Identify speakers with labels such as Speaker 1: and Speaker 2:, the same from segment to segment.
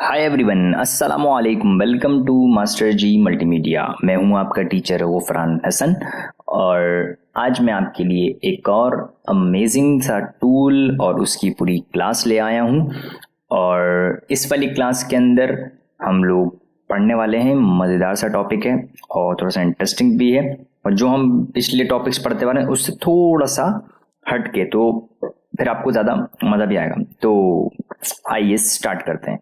Speaker 1: हाय everyone, अस्सलाम वालेकुम। Welcome to master ji multimedia. मैं हूं आपका टीचर गफरान हसन और आज मैं आपके लिए एक और अमेजिंग सा टूल और उसकी पूरी क्लास ले आया हूं। और इस वाली क्लास के अंदर हम लोग पढ़ने वाले हैं, मज़ेदार सा टॉपिक है और थोड़ा सा इंटरेस्टिंग भी है। और जो हम पिछले टॉपिक्स पढ़ते वाले हैं उससे थोड़ा सा हट के, तो फिर आपको ज़्यादा मज़ा भी आएगा। तो आइए स्टार्ट करते हैं।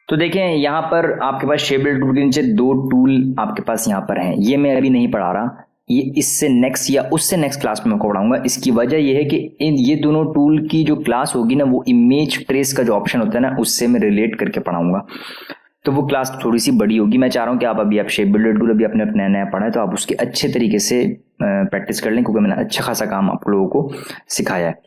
Speaker 1: तो देखें, यहाँ पर आपके पास शेप बिल्ड टूल के नीचे दो टूल आपके पास यहाँ पर हैं। ये मैं अभी नहीं पढ़ा रहा, ये इससे नेक्स्ट या उससे नेक्स्ट क्लास में मैं पढ़ाऊंगा। इसकी वजह ये है कि ये दोनों टूल की जो क्लास होगी ना, वो इमेज ट्रेस का जो ऑप्शन होता है ना, उससे मैं रिलेट करके पढ़ाऊंगा। तो वो क्लास थोड़ी सी बड़ी होगी। मैं चाह रहा हूँ कि आप शेप बिल्डर टूल अभी अपने नया नया पढ़ा है तो आप उसके अच्छे तरीके से प्रैक्टिस कर लें, क्योंकि मैंने अच्छा खासा काम आप लोगों को सिखाया है।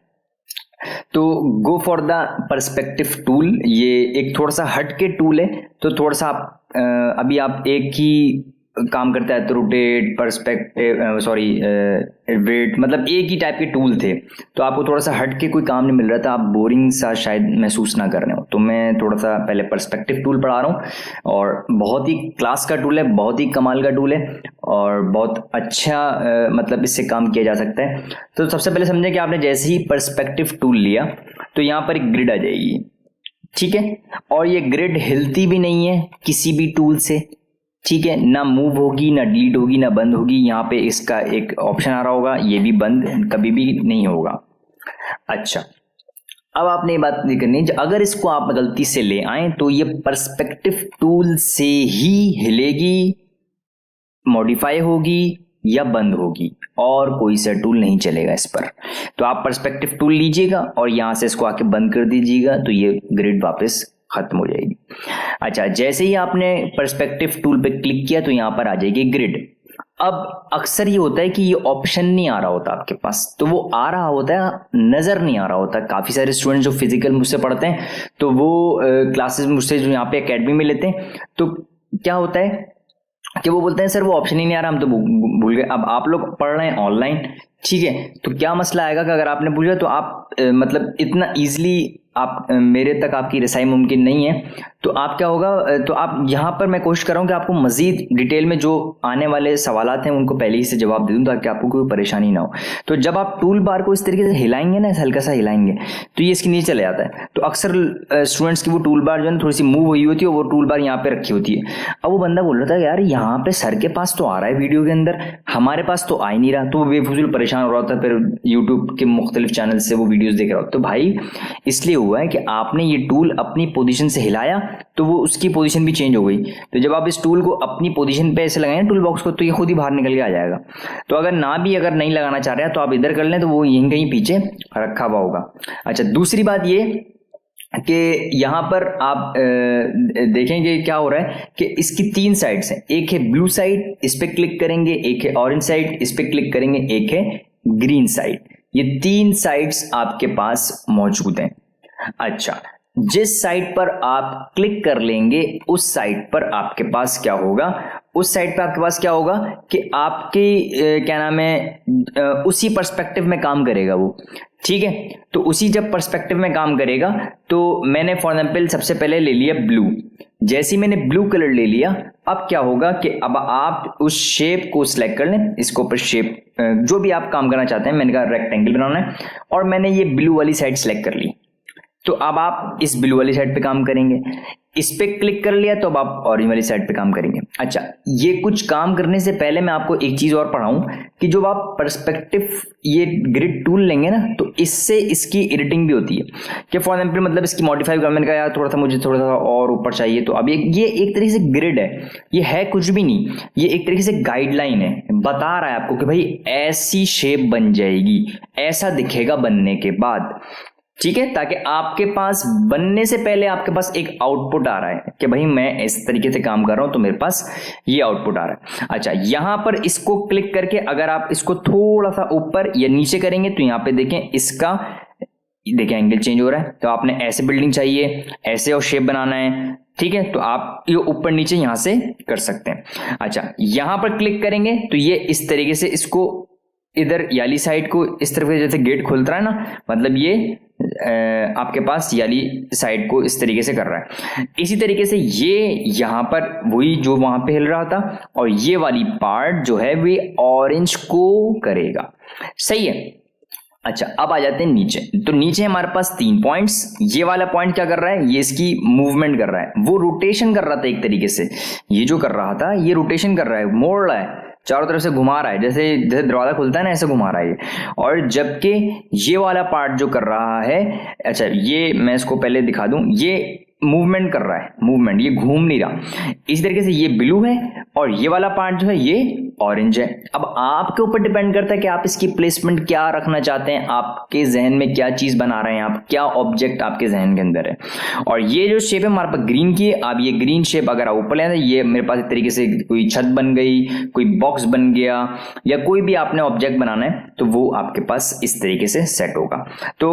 Speaker 1: तो go for the perspective tool. ये एक थोड़ा सा हट के टूल है, तो थोड़ा सा आप अभी आप एक ही काम करते हैं, तो रोटेट, पर्सपेक्टिव, सॉरी, वेट, मतलब एक ही टाइप के टूल थे, तो आपको थोड़ा सा हट के कोई काम नहीं मिल रहा था, आप बोरिंग सा शायद महसूस ना कर रहे हो। तो मैं थोड़ा सा पहले पर्सपेक्टिव टूल पढ़ा रहा हूँ और बहुत ही क्लास का टूल है, बहुत ही कमाल का टूल है और बहुत अच्छा मतलब इससे काम किया जा सकता है। तो सबसे पहले समझें कि आपने जैसे ही पर्सपेक्टिव टूल लिया तो यहाँ पर एक ग्रिड आ जाएगी, ठीक है। और ये ग्रिड हिलती भी नहीं है किसी भी टूल से, ठीक है, ना मूव होगी, ना डिलीट होगी, ना बंद होगी। यहाँ पे इसका एक ऑप्शन आ रहा होगा, ये भी बंद कभी भी नहीं होगा। अच्छा, अब आपने ये बात नहीं करनी, अगर इसको आप गलती से ले आए तो ये पर्सपेक्टिव टूल से ही हिलेगी, मॉडिफाई होगी या बंद होगी, और कोई सा टूल नहीं चलेगा इस पर। तो आप पर्सपेक्टिव टूल लीजिएगा और यहां से इसको आके बंद कर दीजिएगा, तो ये ग्रिड वापस खत्म हो जाएगी। अच्छा, जैसे ही आपने पर्सपेक्टिव टूल पे क्लिक किया तो यहां पर आ जाएगी ग्रिड। अब अक्सर ये होता है कि ये ऑप्शन नहीं आ रहा होता आपके पास, तो वो आ रहा होता है, नजर नहीं आ रहा होता। काफी सारे स्टूडेंट जो फिजिकल मुझसे पढ़ते हैं तो वो क्लासेस मुझसे जो यहाँ पे एकेडमी में लेते हैं, तो क्या होता है कि वो बोलते हैं सर वो ऑप्शन ही नहीं आ रहा, हम तो भूल गए। अब आप लोग पढ़ रहे हैं ऑनलाइन, ठीक है, तो क्या मसला आएगा कि अगर आपने पूछा तो आप मतलब इतना इजीली आप मेरे तक आपकी रसाई मुमकिन नहीं है। तो आप क्या होगा, तो आप यहाँ पर मैं कोशिश कर रहा हूँ कि आपको मजीद डिटेल में जो आने वाले सवालात हैं उनको पहले ही से जवाब दे दूँ, ताकि आपको कोई परेशानी ना हो। तो जब आप टूल बार को इस तरीके से हिलाएंगे ना, हल्का सा हिलाएंगे, तो ये इसके नीचे चले जाता है। तो अक्सर स्टूडेंट्स की वो टूल बार जो है थोड़ी सी मूव हुई होती है, वो टूल बार यहाँ पे रखी होती है। अब वो बंदा बोल रहा था यार यहाँ पे सर के पास तो आ रहा है वीडियो के अंदर, हमारे पास तो आ ही नहीं रहा। तो वो बेफिजूल परेशान हो रहा था, फिर यूट्यूब के मुख्तलिफ चैनल से वो वीडियोस देख रहा हो। तो भाई इसलिए हुआ है कि आपने ये टूल अपनी पोजीशन से हिलाया तो वो उसकी पोजीशन भी चेंज हो गई। तो जब आप इस टूल को अपनी पोजीशन पे ऐसे लगाएं टूल बॉक्स को, तो ये खुद ही बाहर निकल के आ जाएगा। तो अगर नहीं लगाना चाह रहे हैं तो आप इधर कर लें, तो वो यहीं कहीं पीछे रखा हुआ होगा। अच्छा, दूसरी बात ये कि यहाँ पर आप देखेंगे क्या हो रहा है कि इसकी तीन साइड्स हैं। एक है ब्लू साइड, इस पे क्लिक करेंगे, एक है ऑरेंज साइड, इस पे क्लिक करेंगे, एक है ग्रीन साइड। ये तीन साइड्स आपके पास मौजूद हैं। अच्छा, जिस साइड पर आप क्लिक कर लेंगे उस साइड पर आपके पास क्या होगा, उस साइड पे आपके पास क्या होगा कि आपकी क्या नाम है, उसी पर्सपेक्टिव में काम करेगा वो, ठीक है। तो उसी जब पर्सपेक्टिव में काम करेगा, तो मैंने फॉर एग्जाम्पल सबसे पहले ले लिया ब्लू। जैसे ही मैंने ब्लू कलर ले लिया, अब क्या होगा कि अब आप उस शेप को सिलेक्ट कर लें, इसको ऊपर शेप जो भी आप काम करना चाहते हैं, मैंने कहा रेक्टेंगल बनाना है और मैंने ये ब्लू वाली साइड सिलेक्ट कर ली। तो अब आप इस ब्लू वाली साइड पे काम करेंगे, इस पे क्लिक कर लिया तो अब आप ऑरेंज वाली साइड पे काम करेंगे। अच्छा, ये कुछ काम करने से पहले मैं आपको एक चीज और पढ़ाऊं कि जो आप पर्सपेक्टिव ये ग्रिड टूल लेंगे ना, तो इससे इसकी एडिटिंग भी होती है कि फॉर एग्जाम्पल मतलब इसकी मॉडिफाई कर, मैंने कहा यार मुझे थोड़ा सा और ऊपर चाहिए। तो अब ये एक तरीके से ग्रिड है, ये है कुछ भी नहीं, ये एक तरीके से गाइडलाइन है, बता रहा है आपको कि भाई ऐसी शेप बन जाएगी, ऐसा दिखेगा बनने के बाद, ठीक है, ताकि आपके पास बनने से पहले आपके पास एक आउटपुट आ रहा है कि भाई मैं इस तरीके से काम कर रहा हूं तो मेरे पास ये आउटपुट आ रहा है। अच्छा, यहां पर इसको क्लिक करके अगर आप इसको थोड़ा सा ऊपर या नीचे करेंगे तो यहां पे देखें इसका देखें एंगल चेंज हो रहा है। तो आपने ऐसे बिल्डिंग चाहिए, ऐसे और शेप बनाना है, ठीक है, तो आप ये ऊपर नीचे यहां से कर सकते हैं। अच्छा, यहां पर क्लिक करेंगे तो ये इस तरीके से इसको इधर याली साइड को इस तरफ से जैसे गेट खुलता है ना, मतलब ये आपके पास याली साइड को इस तरीके से कर रहा है। इसी तरीके से ये यहाँ पर वही जो वहां पे हिल रहा था, और ये वाली पार्ट जो है वे ऑरेंज को करेगा। सही है। अच्छा, अब आ जाते हैं नीचे। तो नीचे हमारे पास 3 पॉइंट्स। ये वाला पॉइंट क्या कर रहा है, ये इसकी मूवमेंट कर रहा है, वो रोटेशन कर रहा था एक तरीके से। ये जो कर रहा था ये रोटेशन कर रहा है, मोड़ रहा है, चारों तरफ से घुमा रहा है, जैसे जैसे दरवाजा खुलता है ना ऐसे घुमा रहा है ये। और जबकि ये वाला पार्ट जो कर रहा है, अच्छा ये मैं इसको पहले दिखा दूं, ये मूवमेंट कर रहा है, मूवमेंट, ये घूम नहीं रहा। इसी तरीके से ये ब्लू है और ये वाला पार्ट जो है ये ऑरेंज है। अब आपके ऊपर डिपेंड करता है कि आप इसकी प्लेसमेंट क्या रखना चाहते हैं, आपके जहन में क्या चीज बना रहे हैं आप, क्या ऑब्जेक्ट आपके जहन के अंदर है। और ये जो शेप है हमारे पास ग्रीन की है। अब ये ग्रीन शेप अगर आप ऊपर ले आए, ये मेरे पास एक तरीके से कोई छत बन गई, कोई बॉक्स बन गया, या कोई भी आपने ऑब्जेक्ट बनाना है तो वो आपके पास इस तरीके से सेट होगा। तो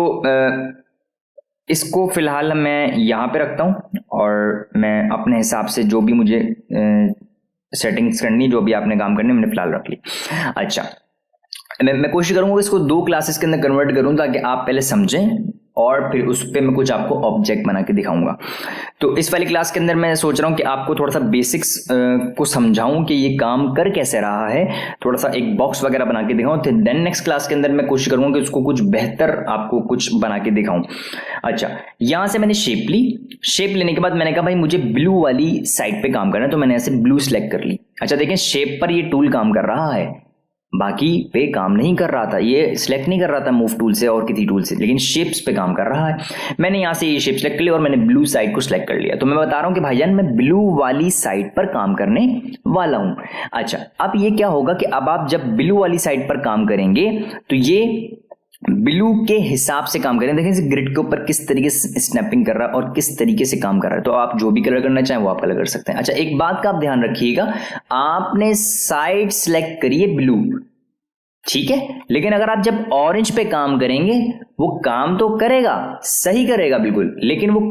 Speaker 1: इसको फिलहाल मैं यहाँ पे रखता हूँ और मैं अपने हिसाब से जो भी मुझे सेटिंग्स करनी, जो भी आपने काम करने, मैंने फिलहाल रख ली। अच्छा, मैं कोशिश करूंगा इसको 2 क्लासेस के अंदर कन्वर्ट करूं ताकि आप पहले समझें और फिर उस पर मैं कुछ आपको ऑब्जेक्ट बना के दिखाऊंगा। तो इस वाली क्लास के अंदर मैं सोच रहा हूं कि आपको थोड़ा सा बेसिक्स को समझाऊं कि ये काम कर कैसे रहा है, थोड़ा सा एक बॉक्स वगैरह बना के दिखाऊं। तो देन नेक्स्ट क्लास के अंदर मैं कोशिश करूंगा कि उसको कुछ बेहतर आपको कुछ बना के दिखाऊं। अच्छा, यहां से मैंने शेप ली। शेप लेने के बाद मैंने कहा भाई मुझे ब्लू वाली साइड पे काम करना है, तो मैंने ऐसे ब्लू सेलेक्ट कर ली। अच्छा देखें, शेप पर ये टूल काम कर रहा है, बाकी पे काम नहीं कर रहा था, ये सिलेक्ट नहीं कर रहा था मूव टूल से और किसी टूल से, लेकिन शेप्स पे काम कर रहा है। मैंने यहाँ से ये शेप सेलेक्ट कर लिया और मैंने ब्लू साइड को सिलेक्ट कर लिया। तो मैं बता रहा हूँ कि भाईजान मैं ब्लू वाली साइड पर काम करने वाला हूँ। अच्छा, अब ये क्या होगा कि अब आप जब ब्लू वाली साइड पर काम करेंगे तो ये ब्लू के हिसाब से काम करें। देखें ग्रिड के ऊपर किस तरीके से स्नैपिंग कर रहा है और किस तरीके से काम कर रहा है। तो आप जो भी कलर करना चाहें वो आप कलर कर सकते हैं। अच्छा, एक बात का आप ध्यान रखिएगा, आपने साइड सेलेक्ट करिए ब्लू, ठीक है, लेकिन अगर आप जब ऑरेंज पे काम करेंगे वो काम तो करेगा, सही करेगा बिल्कुल, लेकिन वो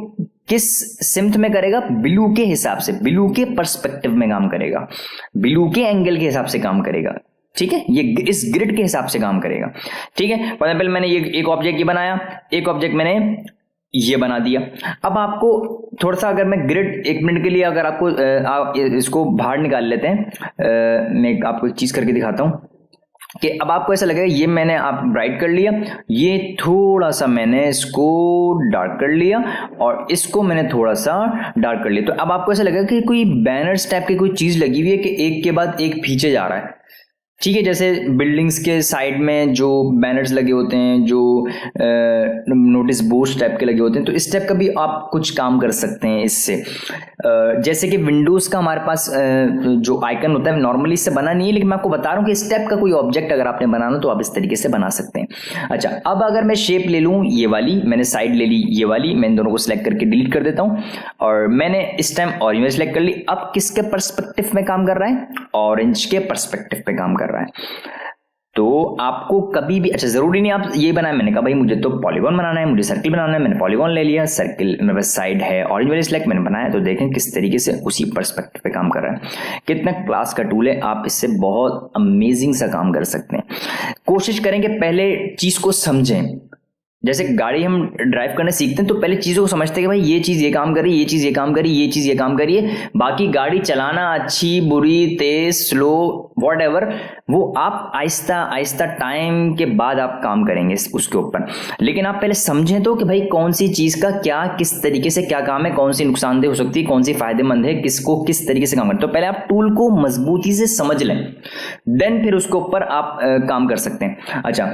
Speaker 1: किस सिम्त में करेगा, ब्लू के हिसाब से, ब्लू के पर्सपेक्टिव में काम करेगा, ब्लू के एंगल के हिसाब से काम करेगा। ठीक है, ये इस ग्रिड के हिसाब से काम करेगा। ठीक है, फॉर एग्जाम्पल मैंने ये एक ऑब्जेक्ट ये बनाया, एक ऑब्जेक्ट मैंने ये बना दिया। अब आपको थोड़ा सा, अगर मैं ग्रिड 1 मिनट के लिए अगर आपको आप इसको बाहर निकाल लेते हैं, मैं आपको एक चीज करके दिखाता हूं कि अब आपको ऐसा लगेगा ये मैंने आप ब्राइट कर लिया, ये थोड़ा सा मैंने इसको डार्क कर लिया और इसको मैंने थोड़ा सा डार्क कर लिया। तो अब आपको ऐसा लगेगा कि कोई बैनर्स टाइप की कोई चीज लगी हुई है कि एक के बाद एक खींचे जा रहा है। ठीक है, जैसे बिल्डिंग्स के साइड में जो बैनर्स लगे होते हैं, जो नोटिस बोर्ड्स टाइप के लगे होते हैं, तो इस टाइप का भी आप कुछ काम कर सकते हैं इससे। जैसे कि विंडोज का हमारे पास जो आइकन होता है, नॉर्मली इससे बना नहीं है, लेकिन मैं आपको बता रहा हूँ कि इस टाइप का कोई ऑब्जेक्ट अगर आपने बनाना तो आप इस तरीके से बना सकते हैं। अच्छा, अब अगर मैं शेप ले लूँ, ये वाली मैंने साइड ले ली, ये वाली मैं इन दोनों को सिलेक्ट करके डिलीट कर देता हूँ और मैंने इस टाइम ऑरेंज सिलेक्ट कर ली। अब किसके पर्सपेक्टिव में काम कर रहा है, ऑरेंज के पर्सपेक्टिव पे काम कर रहा है। तो आपको कभी भी, अच्छा जरूरी नहीं आप ये बनाए, मैंने कहा भाई मुझे तो पॉलीगॉन बनाना है, मुझे सर्किल बनाना है, मैंने पॉलीगॉन ले लिया, सर्किल मेरे पास साइड है ऑरेंज वाली सिलेक्ट मैंने बनाया। तो देखें किस तरीके से उसी पर्सपेक्टिव पे काम कर रहा है। कितना क्लास का टूल है, आप इससे बहुत अमेजिंग सा काम कर सकते हैं। कोशिश करें कि पहले चीज को समझें। जैसे गाड़ी हम ड्राइव करने सीखते हैं तो पहले चीज़ों को समझते हैं कि भाई ये चीज़ ये काम करी, ये चीज़ ये काम करी, ये चीज़ ये काम करिए। बाकी गाड़ी चलाना अच्छी बुरी तेज स्लो व्हाटएवर, वो आप आहिस्ता आहिस्ता टाइम के बाद आप काम करेंगे उसके ऊपर। लेकिन आप पहले समझें तो कि भाई कौन सी चीज़ का क्या किस तरीके से क्या काम है, कौन सी नुकसानदेह हो सकती है, कौन सी फायदेमंद है, किसको किस तरीके से काम करना है। तो पहले आप टूल को मजबूती से समझ लें, देन फिर उसके ऊपर आप काम कर सकते हैं। अच्छा,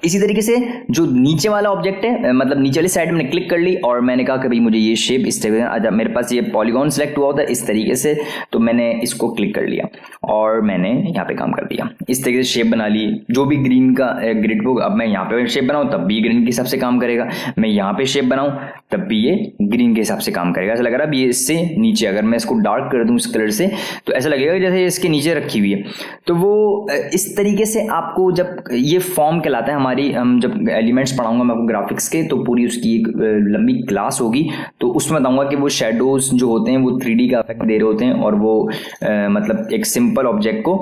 Speaker 1: इसी तरीके से जो नीचे वाला ऑब्जेक्ट है, मतलब नीचे वाली साइड मैंने क्लिक कर ली और मैंने कहा कि भाई मुझे ये शेप इस तरीके से, मेरे पास ये पॉलीगॉन सिलेक्ट हुआ होता है इस तरीके से, तो मैंने इसको क्लिक कर लिया और मैंने यहाँ पे काम कर दिया। इस तरीके से शेप बना ली, जो भी ग्रीन का ग्रिड को, अब मैं यहाँ पे शेप बनाऊँ तब भी ग्रीन के हिसाब से काम करेगा, मैं यहाँ पे शेप बनाऊँ तब भी ये ग्रीन के हिसाब से काम करेगा। ऐसा लग रहा है अब ये इससे नीचे, अगर मैं इसको डार्क कर दूँ इस कलर से तो ऐसा लगेगा जैसे इसके नीचे रखी हुई है। तो वो इस तरीके से आपको, जब ये फॉर्म कहलाता है हमारी, हम जब एलिमेंट्स पढ़ाऊंगा मैं आपको ग्राफिक्स के, तो पूरी उसकी एक लंबी क्लास होगी, तो उसमें बताऊंगा कि वो शेडोज जो होते हैं वो 3D का इफेक्ट दे रहे होते हैं और वो मतलब एक सिंपल ऑब्जेक्ट को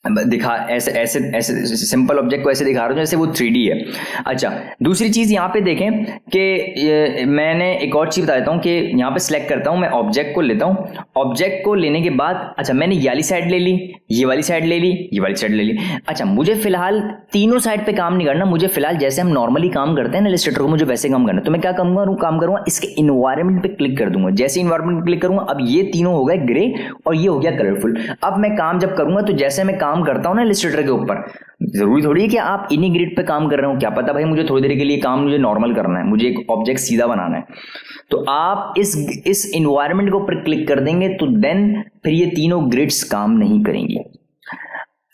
Speaker 1: दिखा ऐसे ऐसे ऐसे सिंपल ऑब्जेक्ट को ऐसे दिखा रहा हूँ जैसे वो 3D है। अच्छा, दूसरी चीज़ यहाँ पे देखें कि मैंने एक और चीज़ बता देता हूँ कि यहाँ पे सिलेक्ट करता हूँ, मैं ऑब्जेक्ट को लेता हूँ। ऑब्जेक्ट को लेने के बाद अच्छा मैंने ये वाली साइड ले ली, ये वाली साइड ले ली, ये वाली साइड ले ली। अच्छा, मुझे फिलहाल तीनों साइड पे काम नहीं करना, मुझे फिलहाल जैसे हम नॉर्मली काम करते हैं ना इलस्ट्रेटर को, मुझे वैसे काम करना है। तो मैं क्या काम करूँगा इसके इन्वायरमेंट पे क्लिक कर दूंगा। जैसे इन्वायरमेंट पे क्लिक करूंगा, अब ये तीनों हो गए ग्रे और ये हो गया कलरफुल। अब मैं काम जब करूंगा तो जैसे मैं काम करता हूं ना इलस्ट्रेटर के ऊपर, जरूरी थोड़ी है कि आप इन्हीं ग्रिड पे काम कर रहे हो, क्या पता भाई मुझे थोड़ी देर के लिए काम मुझे नॉर्मल करना है, मुझे एक ऑब्जेक्ट सीधा बनाना है। तो आप इस इन्वायरमेंट के ऊपर क्लिक कर देंगे तो देन फिर ये तीनों ग्रिड्स काम नहीं करेंगी।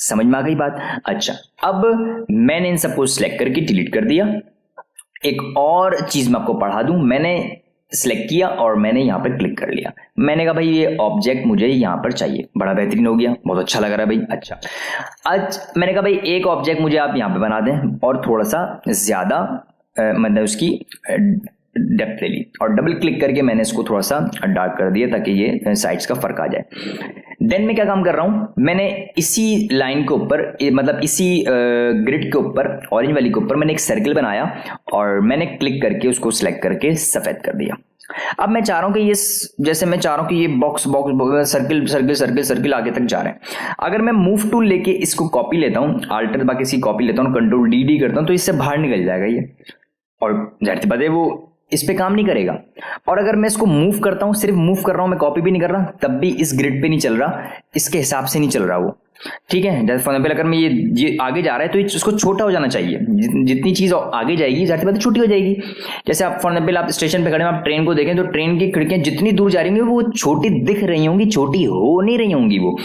Speaker 1: समझ में आ गई बात? अच्छा, अब मैंने इन सबको सिलेक्ट करके डिलीट कर दिया। एक और चीज मैं आपको पढ़ा दूं, मैंने सिलेक्ट किया और मैंने यहाँ पर क्लिक कर लिया। मैंने कहा भाई ये ऑब्जेक्ट मुझे यहाँ पर चाहिए, बड़ा बेहतरीन हो गया, बहुत अच्छा लग रहा है भाई। अच्छा, आज मैंने कहा भाई एक ऑब्जेक्ट मुझे आप यहाँ पे बना दें और थोड़ा सा ज्यादा मतलब उसकी डेप्थ ले ली और डबल क्लिक करके मैंने इसको थोड़ा सा डार्क कर दिया ताकि ये साइड्स का फर्क आ जाए। देन मैं क्या काम कर रहा हूं, मैंने इसी लाइन के ऊपर मतलब इसी ग्रिड के ऊपर ऑरेंज वाली के ऊपर मैंने एक सर्कल बनाया और मैंने क्लिक करके उसको सिलेक्ट करके सफेद कर दिया। अब मैं चाह रहा हूं कि ये जैसे मैं चाह रहा हूं कि ये box box circle circle circle circle आगे तक जा रहे हैं। अगर मैं मूव टूल लेके इसको कॉपी लेता हूं, आल्टर बाकी इसकी कॉपी लेता हूं, कंट्रोल डी करता हूं तो इससे बाहर निकल जाएगा ये, और जाहिर सी बात है वो इस पे काम नहीं करेगा। और अगर मैं इसको मूव करता हूं, सिर्फ मूव कर रहा हूं, मैं कॉपी भी नहीं कर रहा, तब भी इस ग्रिड पे नहीं चल रहा, इसके हिसाब से नहीं चल रहा वो। ठीक है, जैसे फॉर एग्जाम्पल अगर मैं ये आगे जा रहा है तो इसको छोटा हो जाना चाहिए, जितनी चीज आगे जाएगी जाती बात छोटी हो जाएगी। जैसे आप फॉर एग्जाम्पल आप स्टेशन पे खड़े हैं, आप ट्रेन को देखें तो ट्रेन की खिड़कियां जितनी दूर जा रही होंगी वो छोटी दिख रही होंगी, छोटी हो नहीं रही होंगी वो।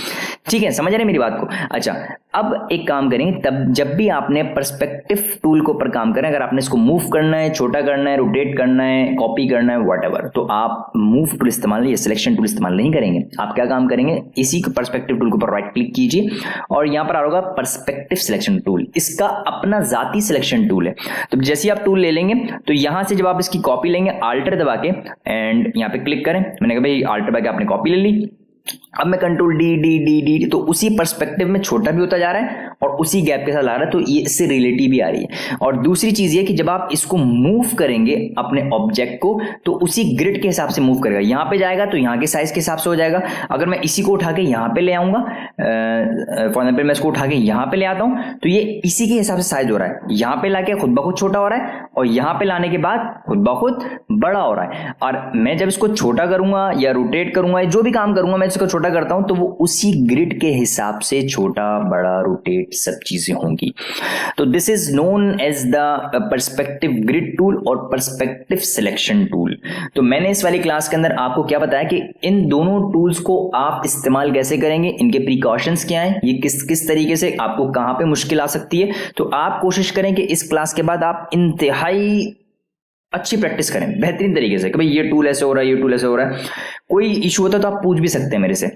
Speaker 1: ठीक है, समझ रहे हैं मेरी बात को? अच्छा, अब एक काम करेंगे, तब जब भी आपने पर्सपेक्टिव टूल के ऊपर काम करें, अगर आपने इसको मूव करना है, छोटा करना है, रोटेट करना है, कॉपी करना है, व्हाटएवर, तो आप मूव टूल इस्तेमाल या सिलेक्शन टूल इस्तेमाल नहीं करेंगे। आप क्या काम करेंगे, इसी पर्सपेक्टिव टूल के ऊपर राइट क्लिक कीजिए और यहां पर आ रहा होगा पर्सपेक्टिव सिलेक्शन टूल, इसका अपना जाती सिलेक्शन टूल है। तो जैसे आप टूल ले लेंगे तो यहां से जब आप इसकी कॉपी लेंगे, आल्टर दबा के एंड यहां पे क्लिक करें। मैंने कहा भाई आल्टर दबा के आपने कॉपी ले ली। अब मैं कंट्रोल डी तो उसी पर्सपेक्टिव में छोटा भी होता जा रहा है और उसी गैप के साथ ला रहा है, तो ये इससे रिलेटिव भी आ रही है। और दूसरी चीज ये कि जब आप इसको मूव करेंगे अपने ऑब्जेक्ट को तो उसी ग्रिड के हिसाब से मूव करेगा। यहां पे जाएगा तो यहां के साइज के हिसाब से हो जाएगा। अगर मैं इसी को उठा के यहां पे ले आऊंगा, फॉर एग्जाम्पल मैं इसको उठा के यहां पे ले आता हूं तो ये इसी के हिसाब से साइज हो रहा है। यहां पे लाके खुद ब खुद छोटा हो रहा है और यहां पे लाने के बाद खुद ब खुद बड़ा हो रहा है। और मैं जब इसको छोटा करूंगा या रोटेट करूंगा, जो भी काम करूंगा मैं इसको छोटा करता हूं तो वो उसी ग्रिड के हिसाब से छोटा बड़ा रोटेट सब चीजें होंगी। तो this is known as the perspective grid tool और पर्सपेक्टिव सिलेक्शन टूल। तो मैंने इस वाली क्लास के अंदर आपको क्या बताया कि इन दोनों टूल्स को आप इस्तेमाल कैसे करेंगे, इनके प्रिकॉशंस क्या हैं, ये किस किस तरीके से आपको कहां पे मुश्किल आ सकती है। तो आप कोशिश करें कि इस क्लास के बाद आप इंतहाई अच्छी प्रैक्टिस करें बेहतरीन तरीके से कि भाई ये टूल ऐसे हो रहा है, ये टूल ऐसे हो रहा है। कोई इशू होता है तो आप पूछ भी सकते हैं मेरे से।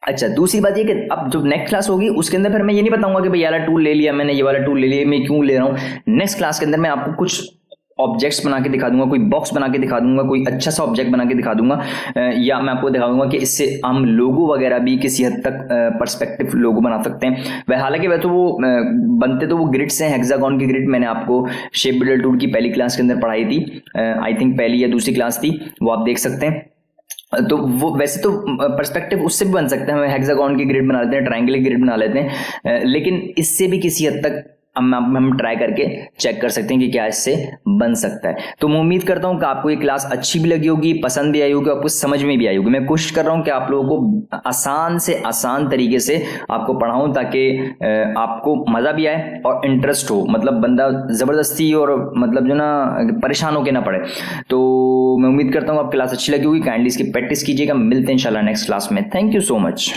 Speaker 1: अच्छा, दूसरी बात ये कि अब जो नेक्स्ट क्लास होगी उसके अंदर फिर मैं ये नहीं बताऊंगा कि भाई ये वाला टूल ले लिया मैंने, ये वाला टूल ले लिया, मैं क्यों ले रहा हूं। नेक्स्ट क्लास के अंदर मैं आपको कुछ ऑब्जेक्ट्स बना के दिखा दूंगा, कोई बॉक्स बना के दिखा दूंगा, कोई अच्छा सा ऑब्जेक्ट बना के दिखा दूंगा, या मैं आपको दिखा दूंगा कि इससे हम लोगो वगैरह भी किसी हद तक पर्सपेक्टिव लोगो बना सकते हैं। वह हालांकि वह तो वो बनते तो वो ग्रिड्स हैं, हेक्सागोन की ग्रिड। मैंने आपको शेप बिल्डर टूल की पहली क्लास के अंदर पढ़ाई थी, आई थिंक पहली या दूसरी क्लास थी, वो आप देख सकते हैं। तो वो वैसे तो पर्सपेक्टिव उससे भी बन सकते हैं, हम हेक्सागोन की ग्रिड बना लेते हैं, ट्रायंगल की ग्रिड बना लेते हैं, लेकिन इससे भी किसी हद तक हम ट्राई करके चेक कर सकते हैं कि क्या इससे बन सकता है। तो मैं उम्मीद करता हूं कि आपको ये क्लास अच्छी भी लगी होगी, पसंद भी आई होगी, आपको समझ में भी आई होगी। मैं कोशिश कर रहा हूं कि आप लोगों को आसान से आसान तरीके से आपको पढ़ाऊं ताकि आपको मजा भी आए और इंटरेस्ट हो, मतलब बंदा जबरदस्ती और मतलब जो ना परेशान होकर ना पड़े। तो मैं उम्मीद करता हूँ आप क्लास अच्छी लगी होगी, काइंडली इसकी प्रैक्टिस कीजिएगा। मिलते हैं इंशाल्लाह नेक्स्ट क्लास में। Thank you so much.